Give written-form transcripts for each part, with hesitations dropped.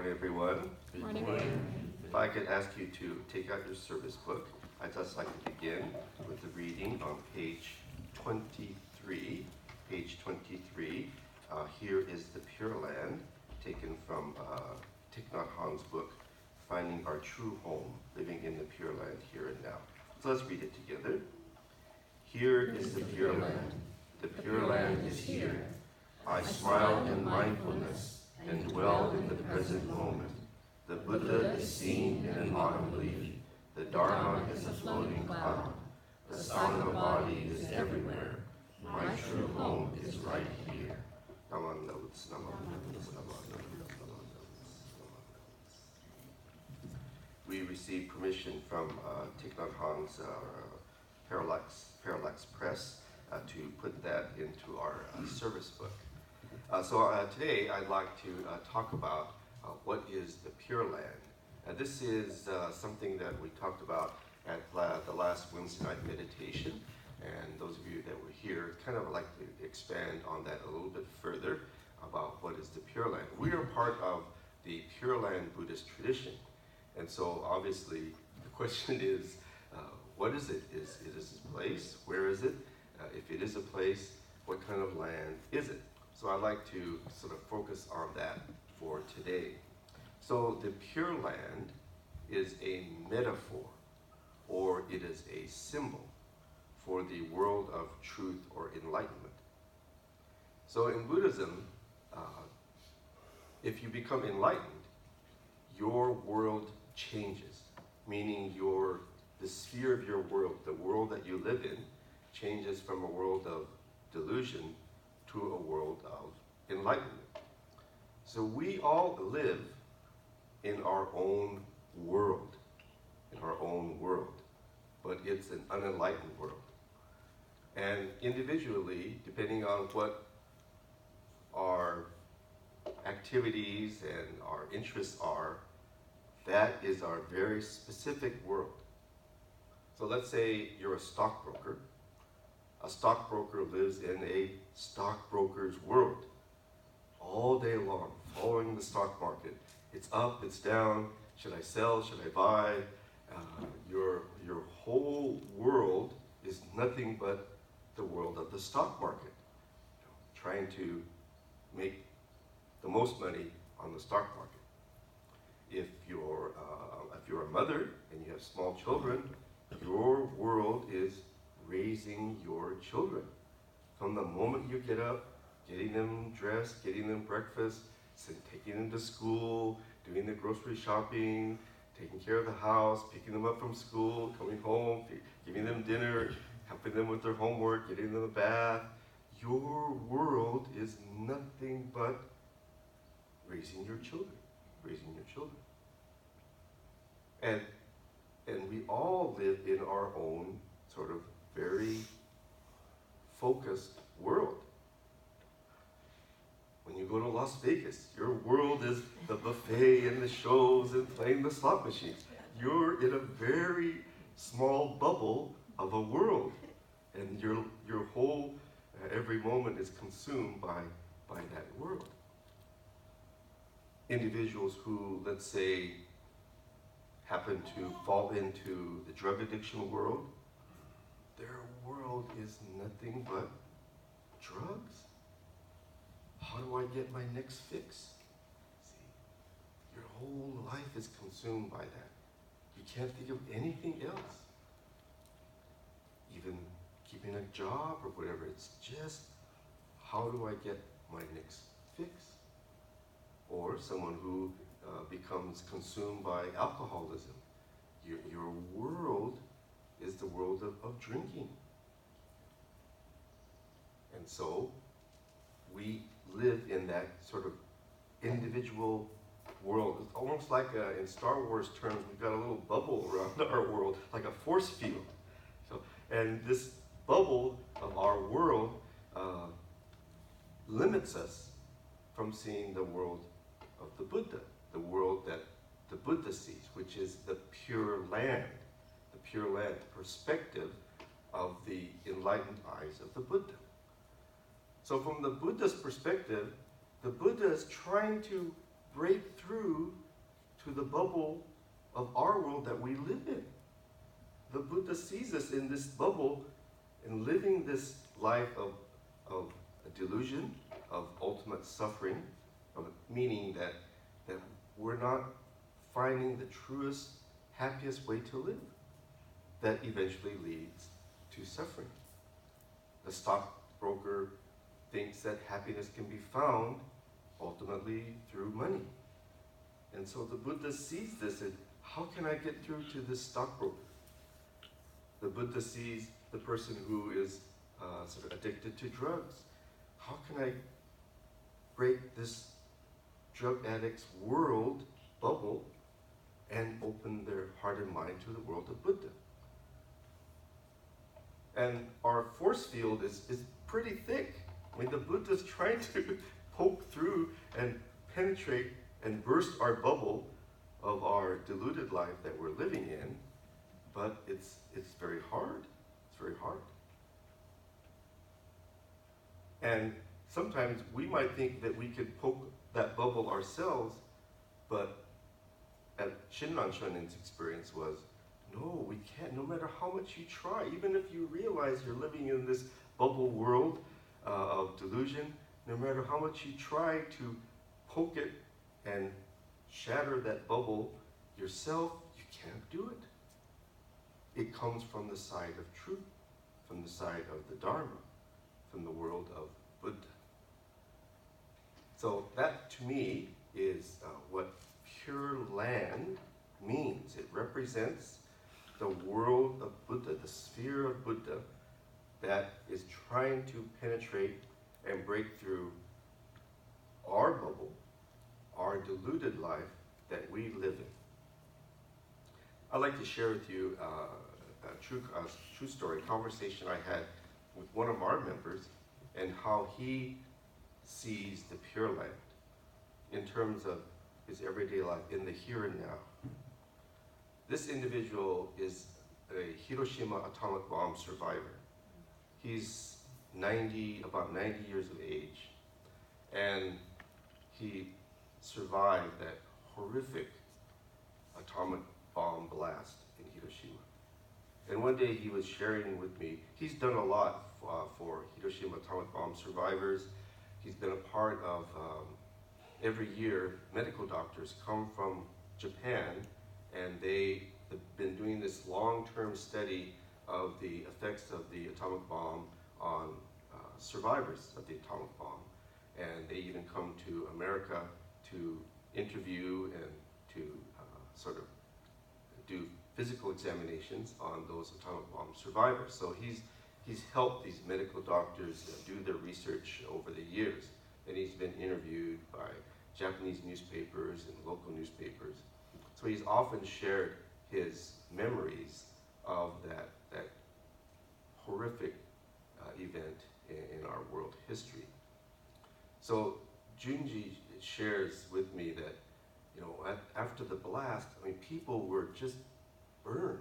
morning, everyone. Good morning. If I could ask you to take out your service book, I'd just like to begin with the reading on page 23. Page 23. Here is the Pure Land, taken from Thich Nhat Hanh's book, Finding Our True Home, Living in the Pure Land Here and Now. So let's read it together. Here is the Pure Land. The Pure Land is here. I smile in mindfulness and dwell in the present moment. The Buddha is seen in an autumn leaf. The Dharma is a floating cloud. The Sangha body is everywhere. My true home is right here. Naman notes, naman notes, naman notes, naman notes. We received permission from Thich Nhat Hanh's Parallax Press to put that into our service book. So today I'd like to talk about what is the Pure Land. This is something that we talked about at the last Wednesday night meditation, and those of you that were here kind of like to expand on that a little bit further about what is the Pure Land. We are part of the Pure Land Buddhist tradition, and so obviously the question is, what is it? Is it a place? Where is it? If it is a place, what kind of land is it? So I'd like to sort of focus on that for today. So the Pure Land is a metaphor, or it is a symbol for the world of truth or enlightenment. So in Buddhism, if you become enlightened, your world changes, meaning the sphere of your world, the world that you live in, changes from a world of delusion to a world of enlightenment. So we all live in our own world, but it's an unenlightened world. And individually, depending on what our activities and our interests are, that is our very specific world. So let's say you're a stockbroker. A stockbroker lives in a stockbroker's world all day long, following the stock market. It's up, it's down. Should I sell? Should I buy? Your whole world is nothing but the world of the stock market, trying to make the most money on the stock market. If you're a mother and you have small children, your world is raising your children. From the moment you get up, getting them dressed, getting them breakfast, taking them to school, doing the grocery shopping, taking care of the house, picking them up from school, coming home, giving them dinner, helping them with their homework, getting them a bath. Your world is nothing but raising your children. And we all live in our own sort of very focused world. When you go to Las Vegas, your world is the buffet and the shows and playing the slot machines. You're in a very small bubble of a world, and your whole every moment is consumed by that world. Individuals who, let's say, happen to fall into the drug addiction world, their world is nothing but drugs. How do I get my next fix? See, your whole life is consumed by that. You can't think of anything else. Even keeping a job or whatever, it's just, how do I get my next fix? Or someone who becomes consumed by alcoholism. Your world is the world of drinking. And so we live in that sort of individual world. It's almost like in Star Wars terms, we've got a little bubble around our world, like a force field. And this bubble of our world limits us from seeing the world of the Buddha, the world that the Buddha sees, which is the Pure Land, the perspective of the enlightened eyes of the Buddha. So from the Buddha's perspective, the Buddha is trying to break through to the bubble of our world that we live in. The Buddha sees us in this bubble and living this life of a delusion, of ultimate suffering, meaning that we're not finding the truest, happiest way to live. That eventually leads to suffering. The stockbroker thinks that happiness can be found ultimately through money. And so the Buddha sees this and how can I get through to this stockbroker? The Buddha sees the person who is sort of addicted to drugs. How can I break this drug addict's world bubble and open their heart and mind to the world of Buddha? And our force field is pretty thick. I mean, the Buddha's trying to poke through and penetrate and burst our bubble of our deluded life that we're living in, but it's very hard. It's very hard. And sometimes we might think that we could poke that bubble ourselves, but Shinran Shunen's experience was, no, we can't, no matter how much you try, even if you realize you're living in this bubble world of delusion, no matter how much you try to poke it and shatter that bubble yourself, you can't do it. It comes from the side of truth, from the side of the Dharma, from the world of Buddha. So that, to me, is what Pure Land means. It represents the world of Buddha, the sphere of Buddha that is trying to penetrate and break through our bubble, our deluded life that we live in. I'd like to share with you a true story, conversation I had with one of our members and how he sees the Pure Land in terms of his everyday life in the here and now. This individual is a Hiroshima atomic bomb survivor. He's about 90 years of age, and he survived that horrific atomic bomb blast in Hiroshima. And one day he was sharing with me, he's done a lot for Hiroshima atomic bomb survivors. He's been a part of, every year, medical doctors come from Japan, and they've been doing this long-term study of the effects of the atomic bomb on survivors of the atomic bomb. And they even come to America to interview and to sort of do physical examinations on those atomic bomb survivors. So he's helped these medical doctors do their research over the years. And he's been interviewed by Japanese newspapers and local newspapers. So he's often shared his memories of that horrific event in our world history. So Junji shares with me that, after the blast, I mean, people were just burned.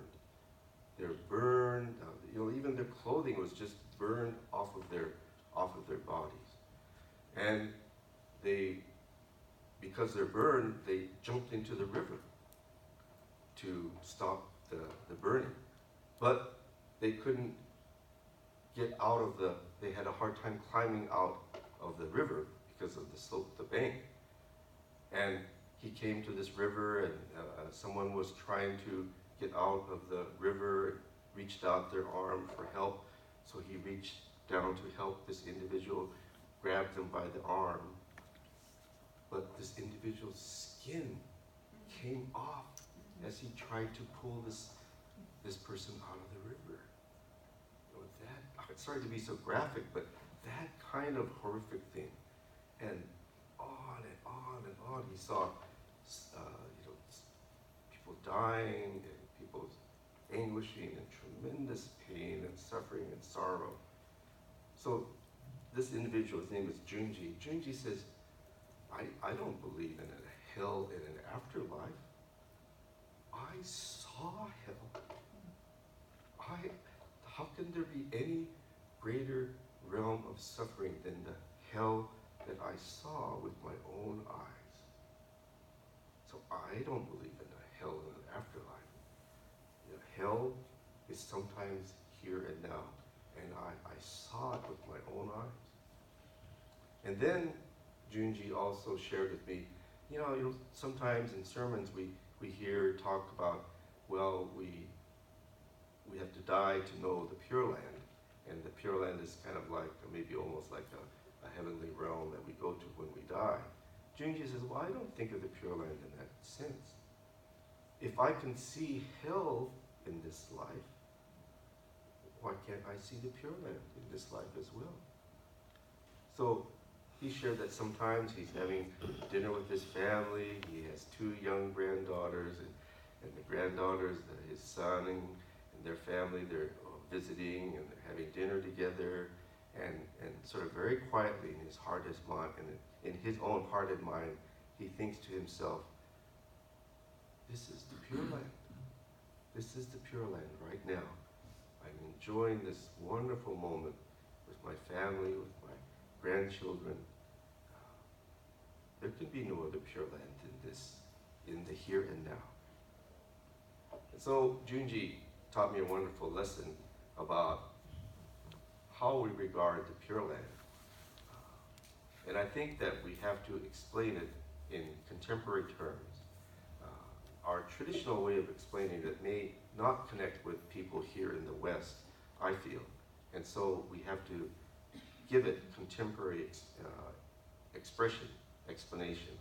They're burned. Even their clothing was just burned off of their bodies, and because they're burned, they jumped into the river to stop the burning, but they couldn't get out of they had a hard time climbing out of the river because of the slope of the bank. And he came to this river, and someone was trying to get out of the river, reached out their arm for help. So he reached down to help this individual, grabbed them by the arm. But this individual's skin came off as he tried to pull this person out of the river. I'm sorry to be so graphic, but that kind of horrific thing. And on and on and on, he saw people dying and people anguishing and tremendous pain and suffering and sorrow. So this individual, his name is Junji. Junji says, I don't believe in a hell and an afterlife. I saw hell. How can there be any greater realm of suffering than the hell that I saw with my own eyes? I don't believe in a hell and an afterlife. Hell is sometimes here and now, and I saw it with my own eyes. And then Junji also shared with me, sometimes in sermons we hear talk about, well, we have to die to know the Pure Land, and the Pure Land is kind of like, maybe almost like a heavenly realm that we go to when we die. Junji says, well, I don't think of the Pure Land in that sense. If I can see hell in this life, why can't I see the Pure Land in this life as well? So he shared that sometimes he's having dinner with his family. He has 2 young granddaughters, and the granddaughters, his son and their family, they're visiting and they're having dinner together, and sort of very quietly in his heart, his mind, and in his own heart and mind, he thinks to himself, this is the Pure Land. This is the Pure Land right now. I'm enjoying this wonderful moment with my family, with my grandchildren. There can be no other Pure Land than this, in the here and now. And so Junji taught me a wonderful lesson about how we regard the Pure Land. And I think that we have to explain it in contemporary terms. Our traditional way of explaining it may not connect with people here in the West, I feel. And so we have to give it contemporary explanation.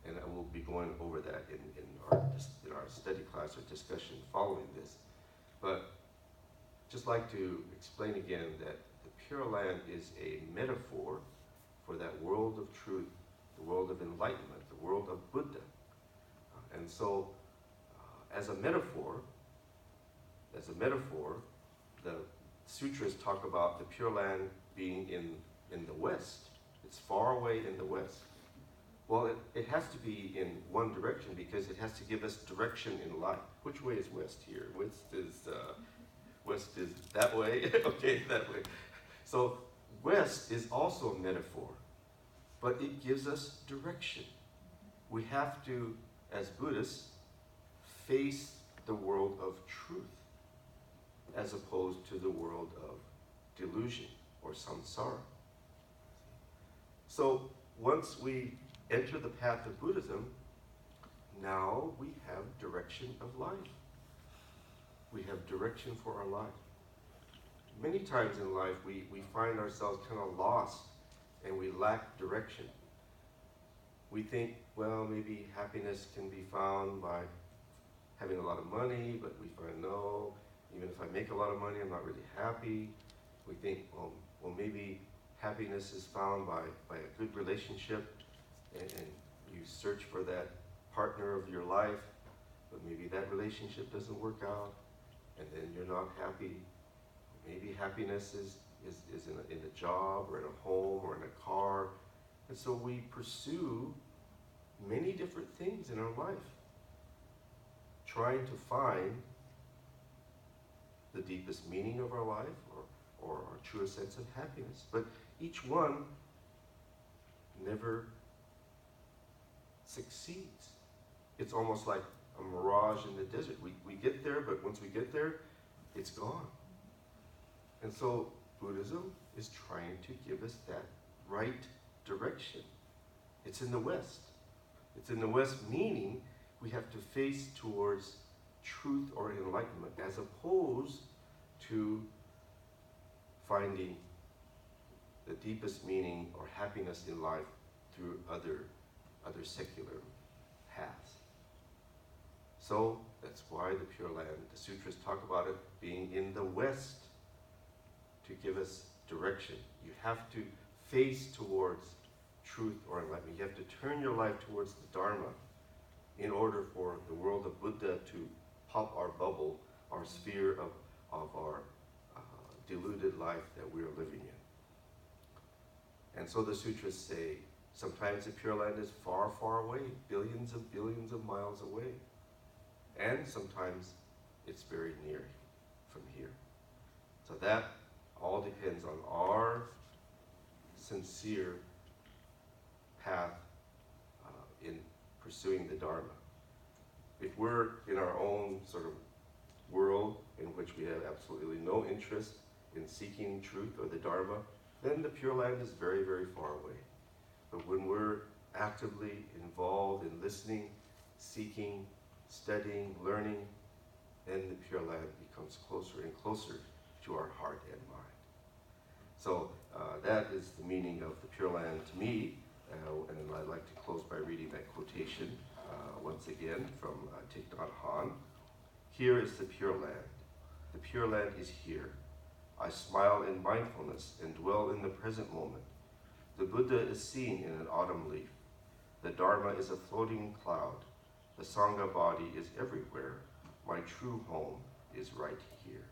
And I will be going over that in our study class or discussion following this. But just like to explain again that the Pure Land is a metaphor for that world of truth, the world of enlightenment, the world of Buddha. And so, as a metaphor, the sutras talk about the Pure Land being in the West. It's far away in the West. Well, it has to be in one direction because it has to give us direction in life. Which way is West here? West is that way? Okay, that way. So West is also a metaphor, but it gives us direction. We have to, as Buddhists, face the world of truth as opposed to the world of delusion or samsara. So once we enter the path of Buddhism, now we have direction of life. We have direction for our life. Many times in life we find ourselves kind of lost and we lack direction. We think, well, maybe happiness can be found by having a lot of money, but we find no, even if I make a lot of money, I'm not really happy. We think, well maybe happiness is found by a good relationship, and you search for that partner of your life, but maybe that relationship doesn't work out, and then you're not happy. Maybe happiness is in a job or in a home or in a car. And so we pursue many different things in our life, trying to find the deepest meaning of our life or our truest sense of happiness. But each one never succeeds. It's almost like a mirage in the desert. We get there, but once we get there, it's gone. And so Buddhism is trying to give us that right direction. It's in the West. It's in the West, meaning we have to face towards truth or enlightenment as opposed to finding the deepest meaning or happiness in life through other secular paths. So that's why the Pure Land, the sutras talk about it being in the West to give us direction. You have to face towards truth or enlightenment. You have to turn your life towards the Dharma in order for the world of Buddha to pop our bubble, our sphere of our deluded life that we are living in. And so the sutras say, sometimes the Pure Land is far, far away, billions of miles away. And sometimes it's very near from here. So that all depends on our sincere path in pursuing the Dharma. if we're in our own sort of world in which we have absolutely no interest in seeking truth or the Dharma, then the Pure Land is very, very far away. But when we're actively involved in listening, seeking, studying, learning, then the Pure Land becomes closer and closer to our heart and mind. So that is the meaning of the Pure Land to me, and I'd like to close by reading that quotation once again from Thich Nhat Hanh. Here is the Pure Land. The Pure Land is here. I smile in mindfulness and dwell in the present moment. The Buddha is seen in an autumn leaf. The Dharma is a floating cloud. The Sangha body is everywhere. My true home is right here.